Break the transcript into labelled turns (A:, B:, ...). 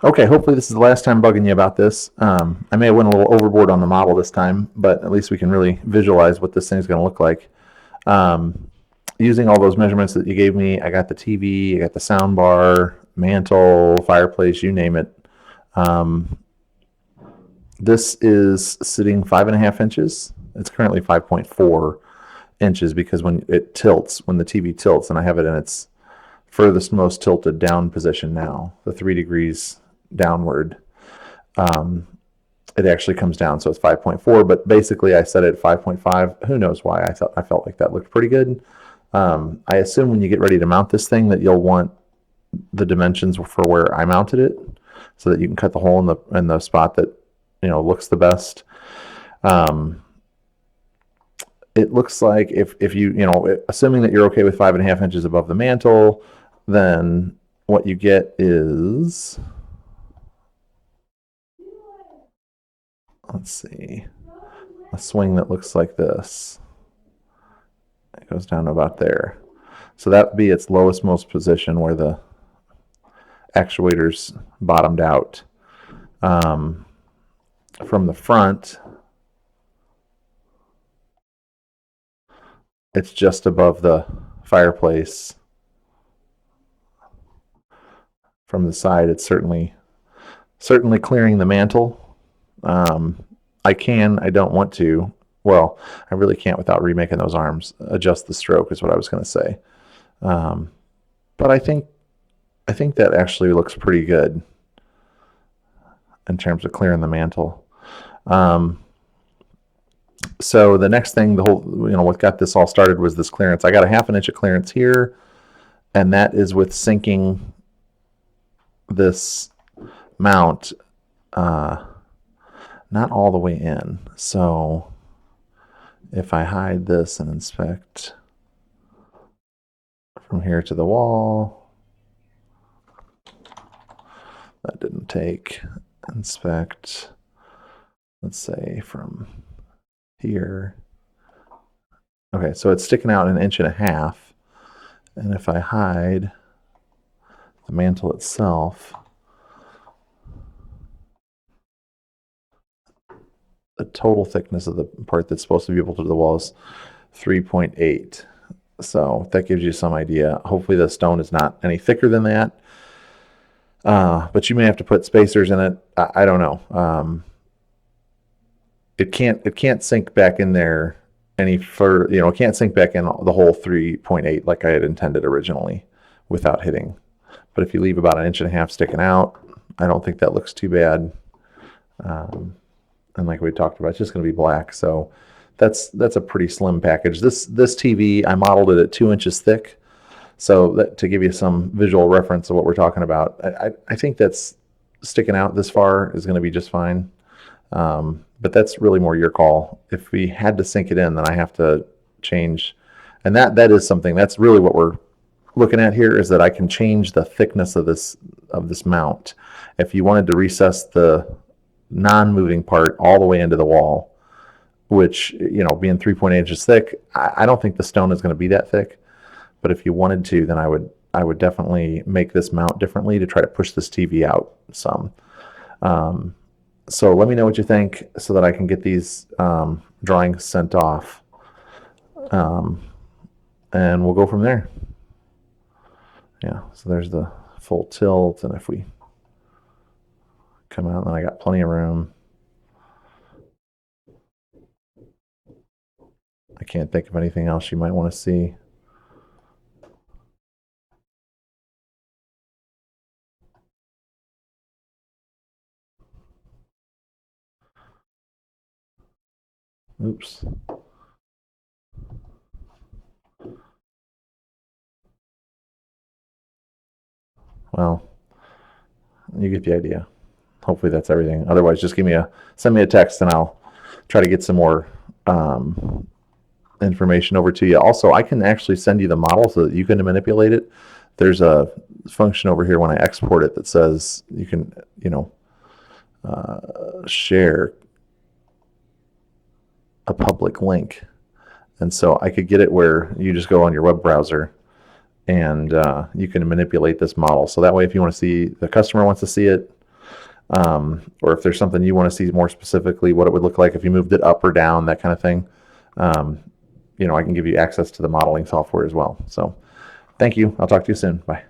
A: Okay, hopefully this is the last time bugging you about this. I may have went a little overboard on the model this time, but at least we can really visualize what this thing's going to look like. Um, Using all those measurements that you gave me, I got the TV, I got the sound bar, mantle, fireplace, you name it. Um, this is sitting 5.5 inches. It's currently 5.4 inches because when it tilts, when the TV tilts, and I have it in its furthest most tilted down position now, the 3 degrees downward, it actually comes down, so it's 5.4. But basically, I set it at 5.5. Who knows why? I felt like that looked pretty good. I assume when you get ready to mount this thing that you'll want the dimensions for where I mounted it, so that you can cut the hole in the spot that looks the best. It looks like if you assuming that you're okay with 5.5 inches above the mantle, then what you get is, let's see, a swing that looks like this. It goes down to about there. So that would be its lowest most position where the actuators bottomed out. From the front, it's just above the fireplace. From the side, it's certainly clearing the mantle. I don't want to. Well, I really can't without remaking those arms. Adjust the stroke is what I was going to say. But I think that actually looks pretty good in terms of clearing the mantle. So the next thing, what got this all started was this clearance. I got a 1/2 inch of clearance here, and that is with sinking this mount not all the way in. So if I hide this and inspect from here to the wall, that didn't take. Inspect, let's say from here. Okay, so it's sticking out 1.5 inches. And if I hide the mantle itself, the total thickness of the part that's supposed to be able to the wall is 3.8. So that gives you some idea. Hopefully the stone is not any thicker than that. But you may have to put spacers in it. I don't know. It can't sink back in there any further. It can't sink back in the whole 3.8 like I had intended originally without hitting. But if you leave about 1.5 inches sticking out, I don't think that looks too bad. And like we talked about, it's just going to be black. So that's a pretty slim package. This TV, I modeled it at 2 inches thick. So to give you some visual reference of what we're talking about, I think that's sticking out this far is going to be just fine. But that's really more your call. If we had to sink it in, then I have to change. And that is something, that's really what we're looking at here, is that I can change the thickness of this mount. If you wanted to recess the non-moving part all the way into the wall, which, being 3.8 inches thick, I don't think the stone is going to be that thick. But if you wanted to, then I would definitely make this mount differently to try to push this TV out some. So let me know what you think so that I can get these drawings sent off. And we'll go from there. Yeah, so there's the full tilt, and if we come out, then I got plenty of room. I can't think of anything else you might want to see. Oops. Well, you get the idea. Hopefully that's everything. Otherwise, just send me a text and I'll try to get some more information over to you. Also, I can actually send you the model so that you can manipulate it. There's a function over here when I export it that says you can, share a public link. And so I could get it where you just go on your web browser and you can manipulate this model. So that way, if you want to see, the customer wants to see it, or if there's something you want to see more specifically, what it would look like if you moved it up or down, that kind of thing. I can give you access to the modeling software as well. So thank you. I'll talk to you soon. Bye.